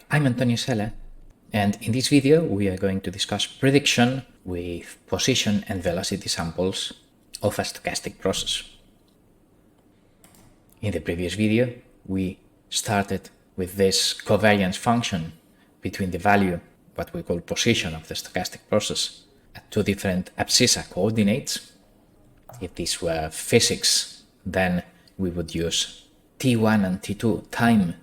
I'm Antonio Sala, and in this video we are going to discuss prediction with position and velocity samples of a stochastic process. In the previous video we started with this covariance function between the value, what we call position, of the stochastic process at two different abscissa coordinates. If this were physics, then we would use t1 and t2 time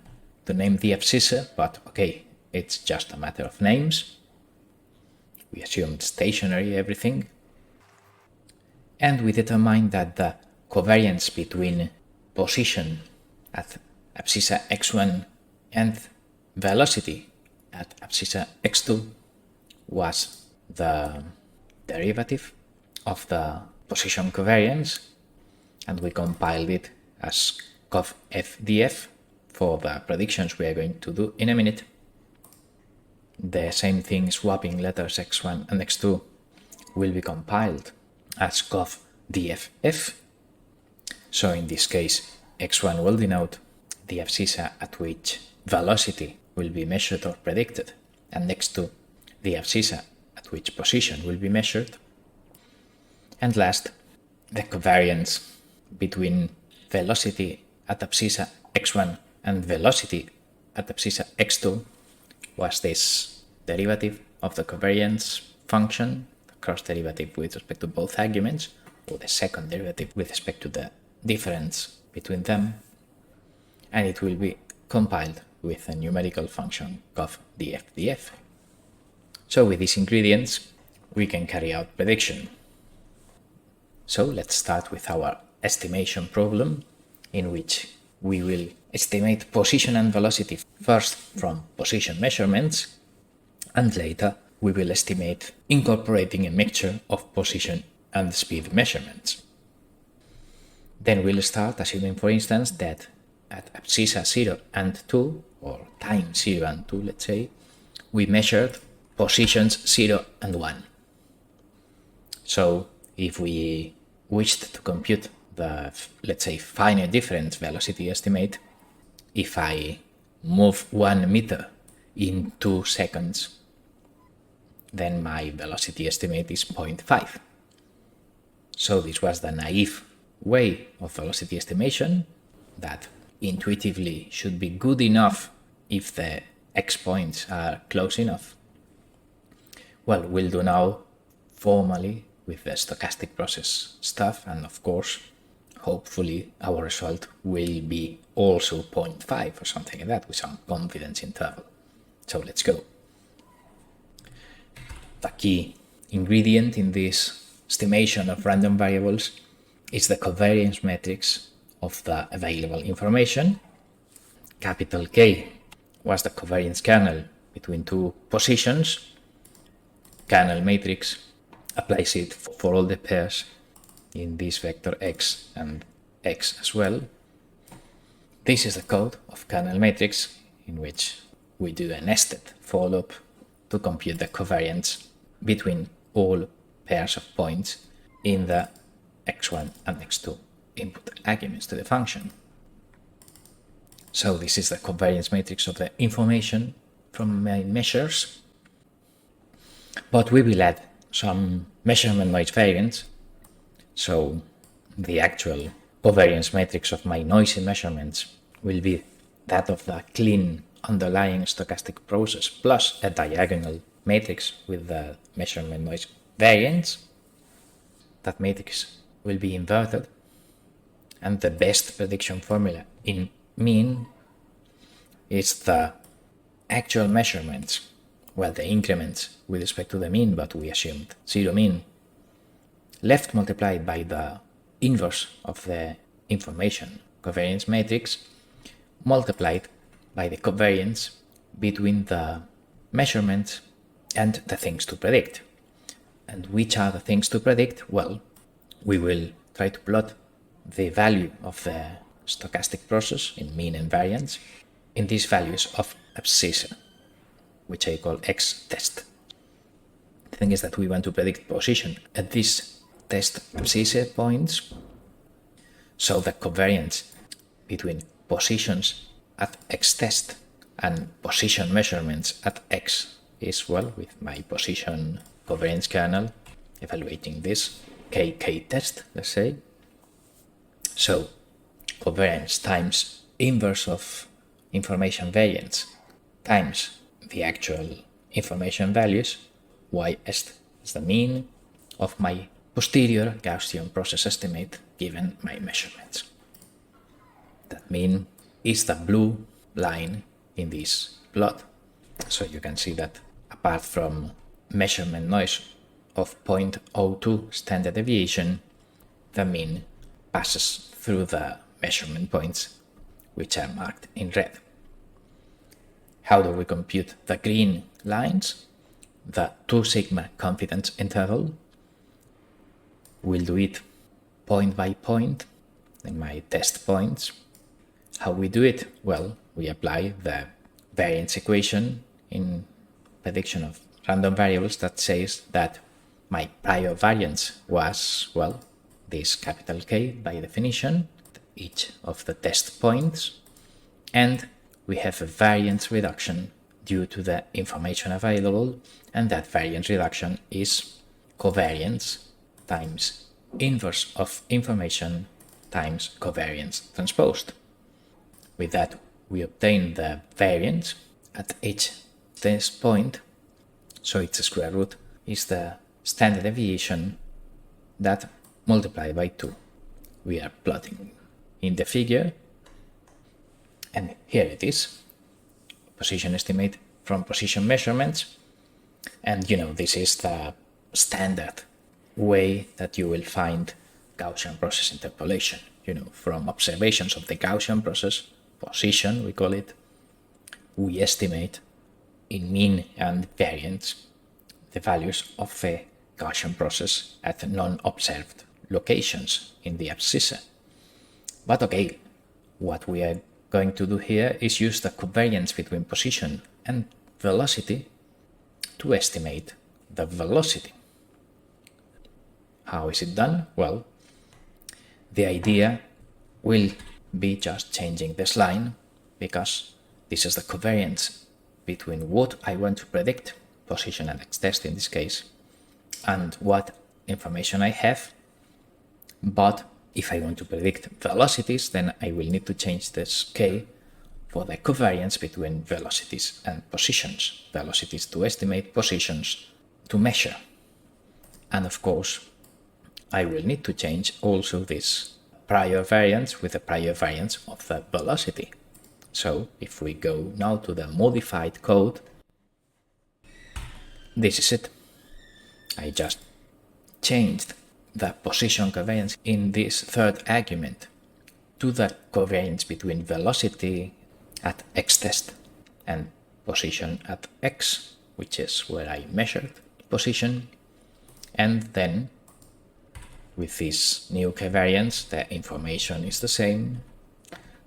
to name the abscissa, but okay, it's just a matter of names. We assumed stationary everything. And we determined that the covariance between position at abscissa x1 and velocity at abscissa x2 was the derivative of the position covariance, and we compiled it as cov f df for the predictions we are going to do in a minute. The same thing, swapping letters x1 and x2, will be compiled as cov dff. So in this case, x1 will denote the abscissa at which velocity will be measured or predicted, and x2 the abscissa at which position will be measured. And last, the covariance between velocity at abscissa x1 and velocity at abscissa x2 was this derivative of the covariance function, the cross derivative with respect to both arguments, or the second derivative with respect to the difference between them, and it will be compiled with a numerical function cov df. So with these ingredients we can carry out prediction. So let's start with our estimation problem, in which we will estimate position and velocity first from position measurements, and later we will estimate incorporating a mixture of position and speed measurements. Then we'll start assuming, for instance, that at abscissa 0 and 2, or time 0 and 2, let's say, we measured positions 0 and 1. So if we wished to compute the, let's say, finite difference velocity estimate, if I move 1 meter in 2 seconds, then my velocity estimate is 0.5. So this was the naive way of velocity estimation that intuitively should be good enough if the x points are close enough. Well, we'll do now formally with the stochastic process stuff, and of course hopefully our result will be also 0.5 or something like that with some confidence interval. So let's go. The key ingredient in this estimation of random variables is the covariance matrix of the available information. Capital K was the covariance kernel between two positions. Kernel matrix applies it for all the pairs in this vector x and x as well. This is the code of kernel matrix, in which we do a nested for loop to compute the covariance between all pairs of points in the x1 and x2 input arguments to the function. So this is the covariance matrix of the information from my measures, but we will add some measurement noise variance. So the actual covariance matrix of my noisy measurements will be that of the clean underlying stochastic process plus a diagonal matrix with the measurement noise variance. That matrix will be inverted, and the best prediction formula in mean is the actual measurements, well, the increments with respect to the mean, but we assumed zero mean, left multiplied by the inverse of the information covariance matrix, multiplied by the covariance between the measurements and the things to predict. And which are the things to predict? Well, we will try to plot the value of the stochastic process in mean and variance in these values of abscissa, which I call x test. The thing is that we want to predict position at these test abscissa points, so the covariance between positions at x test and position measurements at X is, well, with my position covariance kernel, evaluating this KK test, let's say. So covariance times inverse of information variance times the actual information values, YS is the mean of my posterior Gaussian process estimate given my measurements. That mean is the blue line in this plot. So you can see that apart from measurement noise of 0.02 standard deviation, the mean passes through the measurement points, which are marked in red. How do we compute the green lines? The 2 sigma confidence interval. We'll do it point by point in my test points. How we do it? Well, we apply the variance equation in prediction of random variables that says that my prior variance was, well, this capital K by definition, each of the test points, and we have a variance reduction due to the information available, and that variance reduction is covariance times inverse of information times covariance transposed. With that, we obtain the variance at each test point, so its square root is the standard deviation that multiplied by 2. We are plotting in the figure, and here it is, position estimate from position measurements. And this is the standard way that you will find Gaussian process interpolation. From observations of the Gaussian process, position we call it, we estimate in mean and variance the values of the Gaussian process at non-observed locations in the abscissa. But okay, what we are going to do here is use the covariance between position and velocity to estimate the velocity. How is it done? Well, the idea will be just changing this line, because this is the covariance between what I want to predict, position and X test in this case, and what information I have. But if I want to predict velocities, then I will need to change this K for the covariance between velocities and positions. Velocities to estimate, positions to measure. And of course, I will need to change also this prior variance with the prior variance of the velocity. So if we go now to the modified code, this is it. I just changed the position covariance in this third argument to the covariance between velocity at X test and position at X, which is where I measured position. And then with this new covariance, the information is the same,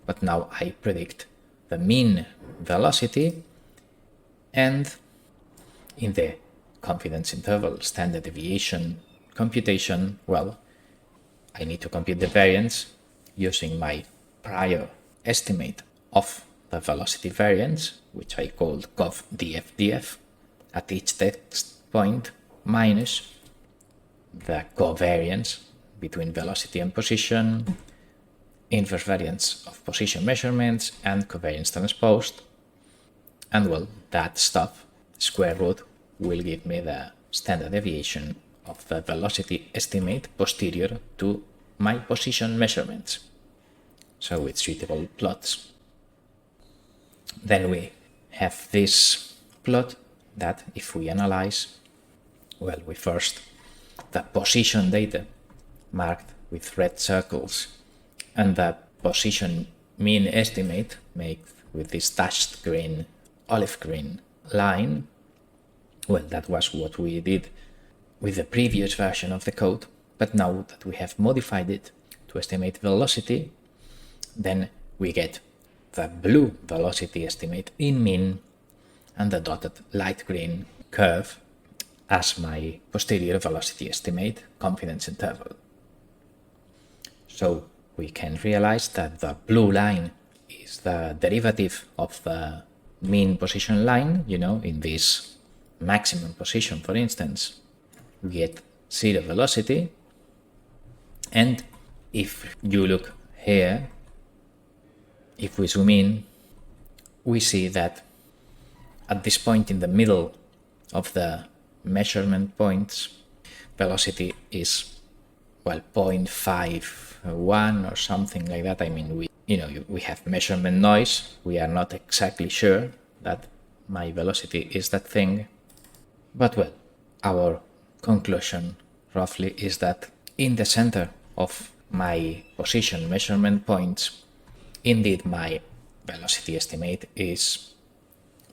but now I predict the mean velocity, and in the confidence interval standard deviation computation, well, I need to compute the variance using my prior estimate of the velocity variance, which I called cov df at each test point, minus the covariance between velocity and position, inverse variance of position measurements, and covariance transposed. And well, that stuff, square root, will give me the standard deviation of the velocity estimate posterior to my position measurements. So with suitable plots. Then we have this plot that if we analyze, well, we first the position data marked with red circles and the position mean estimate made with this dashed green, olive green line. Well, that was what we did with the previous version of the code, but now that we have modified it to estimate velocity, then we get the blue velocity estimate in mean and the dotted light green curve as my posterior velocity estimate confidence interval. So we can realize that the blue line is the derivative of the mean position line, in this maximum position, for instance, we get 0 velocity. And if you look here, if we zoom in, we see that at this point in the middle of the measurement points, velocity is, 0.51 or something like that. I mean, we have measurement noise. We are not exactly sure that my velocity is that thing. But our conclusion roughly is that in the center of my position measurement points, indeed my velocity estimate is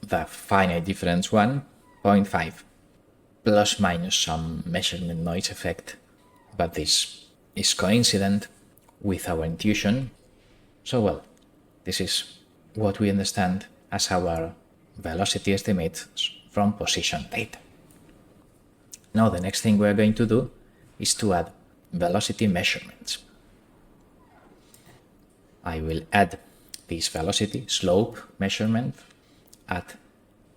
the finite difference 1.5 plus minus some measurement noise effect, but this is coincident with our intuition. So this is what we understand as our velocity estimates from position data. Now the next thing we're going to do is to add velocity measurements. I will add this velocity slope measurement at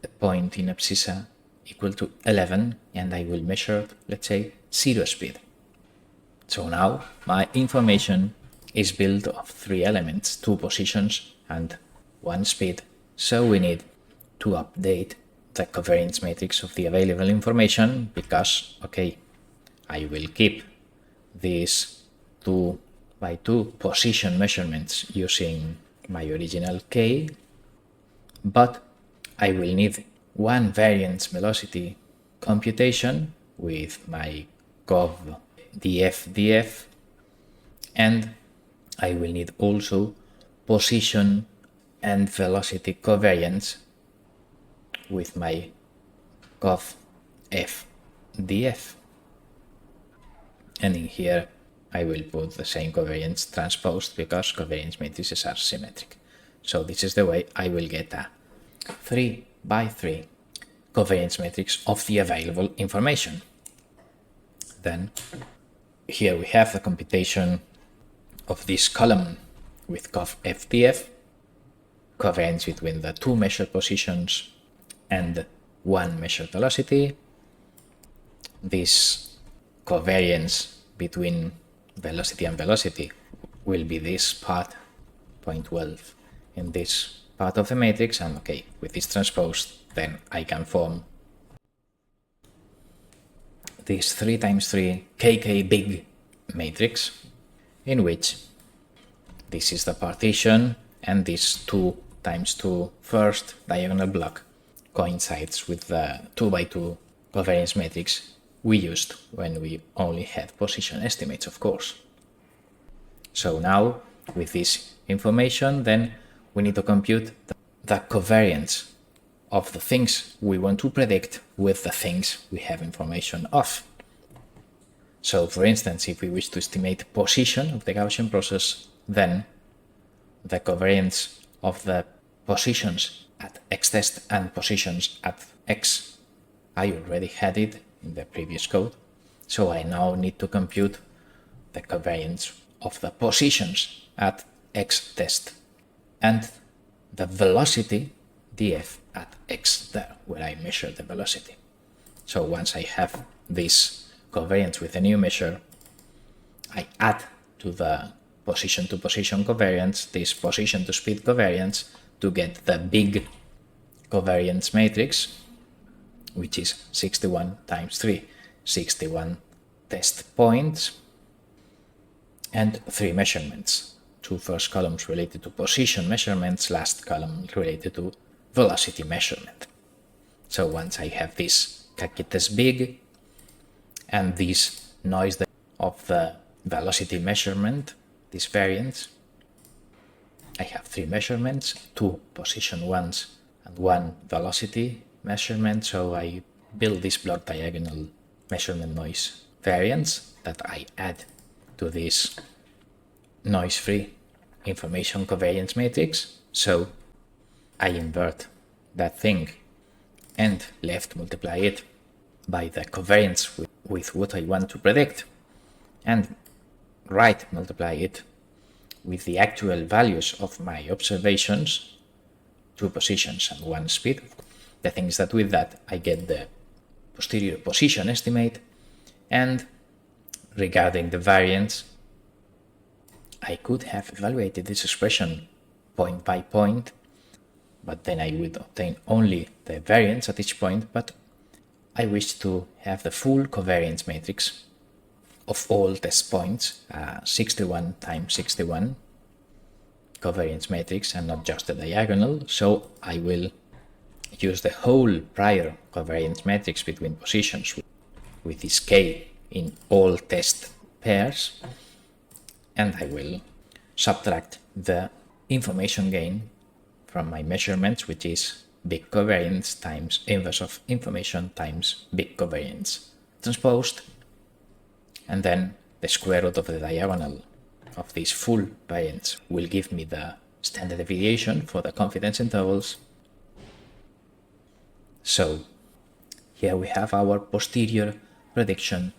a point in abscissa equal to 11, and I will measure, let's say, 0 speed. So now my information is built of 3 elements, 2 positions and 1 speed. So we need to update the covariance matrix of the available information because, I will keep these 2 by 2 position measurements using my original K, but I will need 1 variance velocity computation with my cov df, and I will need also position and velocity covariance with my cov f df. And in here I will put the same covariance transposed because covariance matrices are symmetric. So this is the way I will get a 3 by 3 covariance matrix of the available information. Then here we have the computation of this column with cov FDF, covariance between the 2 measured positions and 1 measured velocity. This covariance between velocity and velocity will be this part, 0.12, in this part of the matrix, and with this transposed, then I can form this 3 times 3 kk big matrix, in which this is the partition and this 2 times 2 first diagonal block coincides with the 2 by 2 covariance matrix we used when we only had position estimates, of course. So now with this information, then we need to compute the covariance of the things we want to predict with the things we have information of. So for instance, if we wish to estimate position of the Gaussian process, then the covariance of the positions at x test and positions at x, I already had it in the previous code. So I now need to compute the covariance of the positions at x test and the velocity df at x there, where I measure the velocity. So once I have this covariance with a new measure, I add to the position to position covariance this position to speed covariance to get the big covariance matrix, which is 61 times 3, 61 test points and 3 measurements. 2 first columns related to position measurements, last column related to velocity measurement. So once I have this kk test big and this noise of the velocity measurement, this variance, I have 3 measurements, 2 position ones and 1 velocity measurement. So I build this block diagonal measurement noise variance that I add to this noise-free information covariance matrix. So I invert that thing and left multiply it by the covariance with what I want to predict, and right multiply it with the actual values of my observations 2 positions and 1 speed. The thing is that with that I get the posterior position estimate, and regarding the variance, I could have evaluated this expression point by point, but then I would obtain only the variance at each point. But I wish to have the full covariance matrix of all test points, 61 times 61 covariance matrix, and not just the diagonal. So I will use the whole prior covariance matrix between positions with this k in all test pairs, and I will subtract the information gain from my measurements, which is big covariance times inverse of information times big covariance transposed, and then the square root of the diagonal of this full variance will give me the standard deviation for the confidence intervals. So here we have our posterior prediction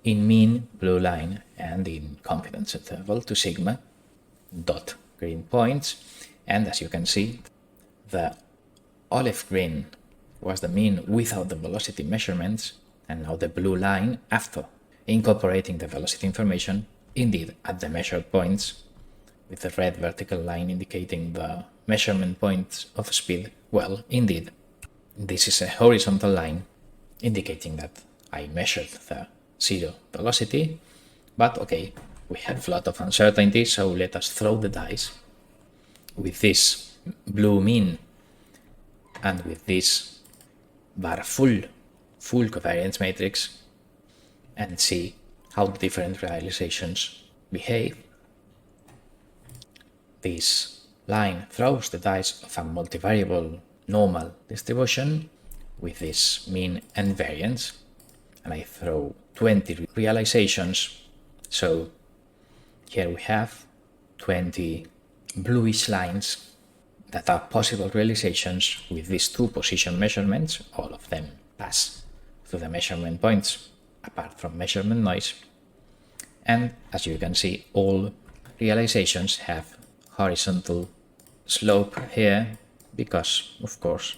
in mean blue line and in confidence interval to sigma dot green points. And as you can see, the olive green was the mean without the velocity measurements, and now the blue line after incorporating the velocity information, indeed at the measured points, with the red vertical line indicating the measurement points of speed. Well, indeed, this is a horizontal line indicating that I measured the zero velocity, but okay, we have a lot of uncertainty, so let us throw the dice with this blue mean and with this bar full covariance matrix and see how the different realizations behave. This line throws the dice of a multivariable normal distribution with this mean and variance, and I throw 20 realizations. So here we have 20 bluish lines that are possible realizations with these 2 position measurements. All of them pass through the measurement points apart from measurement noise, and as you can see, all realizations have horizontal slope here because, of course,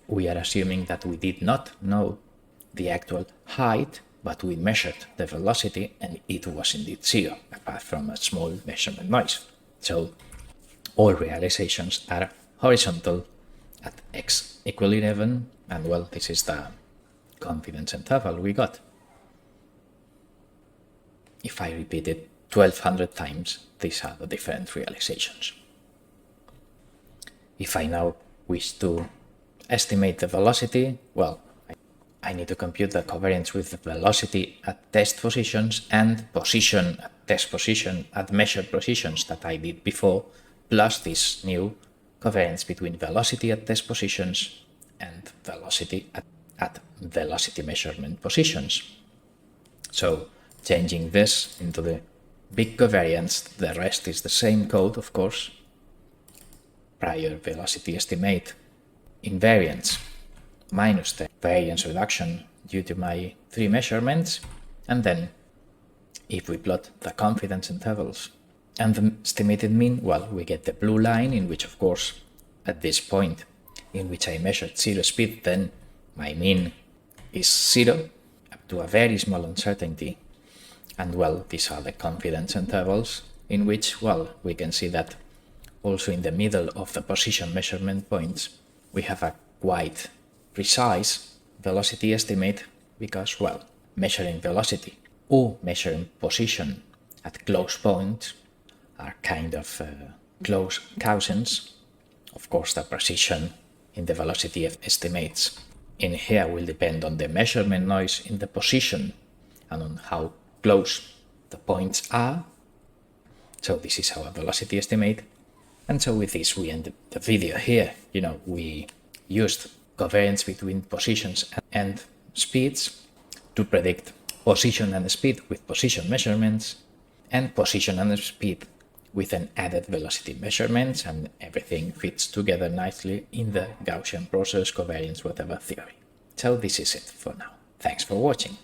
we are assuming that we did not know the actual height, but we measured the velocity and it was indeed zero apart from a small measurement noise. So all realizations are horizontal at x equal 11, and well, this is the confidence interval we got. If I repeat it 1200 times, these are the different realizations. If I now wish to estimate the velocity, well, I need to compute the covariance with the velocity at test positions and position at test position at measured positions that I did before, plus this new covariance between velocity at test positions and velocity at velocity measurement positions. So changing this into the big covariance, the rest is the same code, of course. Prior velocity estimate invariance minus the variance reduction due to my 3 measurements, and then if we plot the confidence intervals and the estimated mean, well, we get the blue line, in which, of course, at this point in which I measured zero speed, then my mean is 0 up to a very small uncertainty. And well, these are the confidence intervals in which, well, we can see that also in the middle of the position measurement points, we have a quite precise velocity estimate because, well, measuring velocity or measuring position at close points are kind of close cousins. Of course, the precision in the velocity estimates in here will depend on the measurement noise in the position and on how close the points are. So this is our velocity estimate. And so with this we end the video here. We used covariance between positions and speeds to predict position and speed with position measurements, and position and speed with an added velocity measurements, and everything fits together nicely in the Gaussian process covariance whatever theory. So this is it for now. Thanks for watching.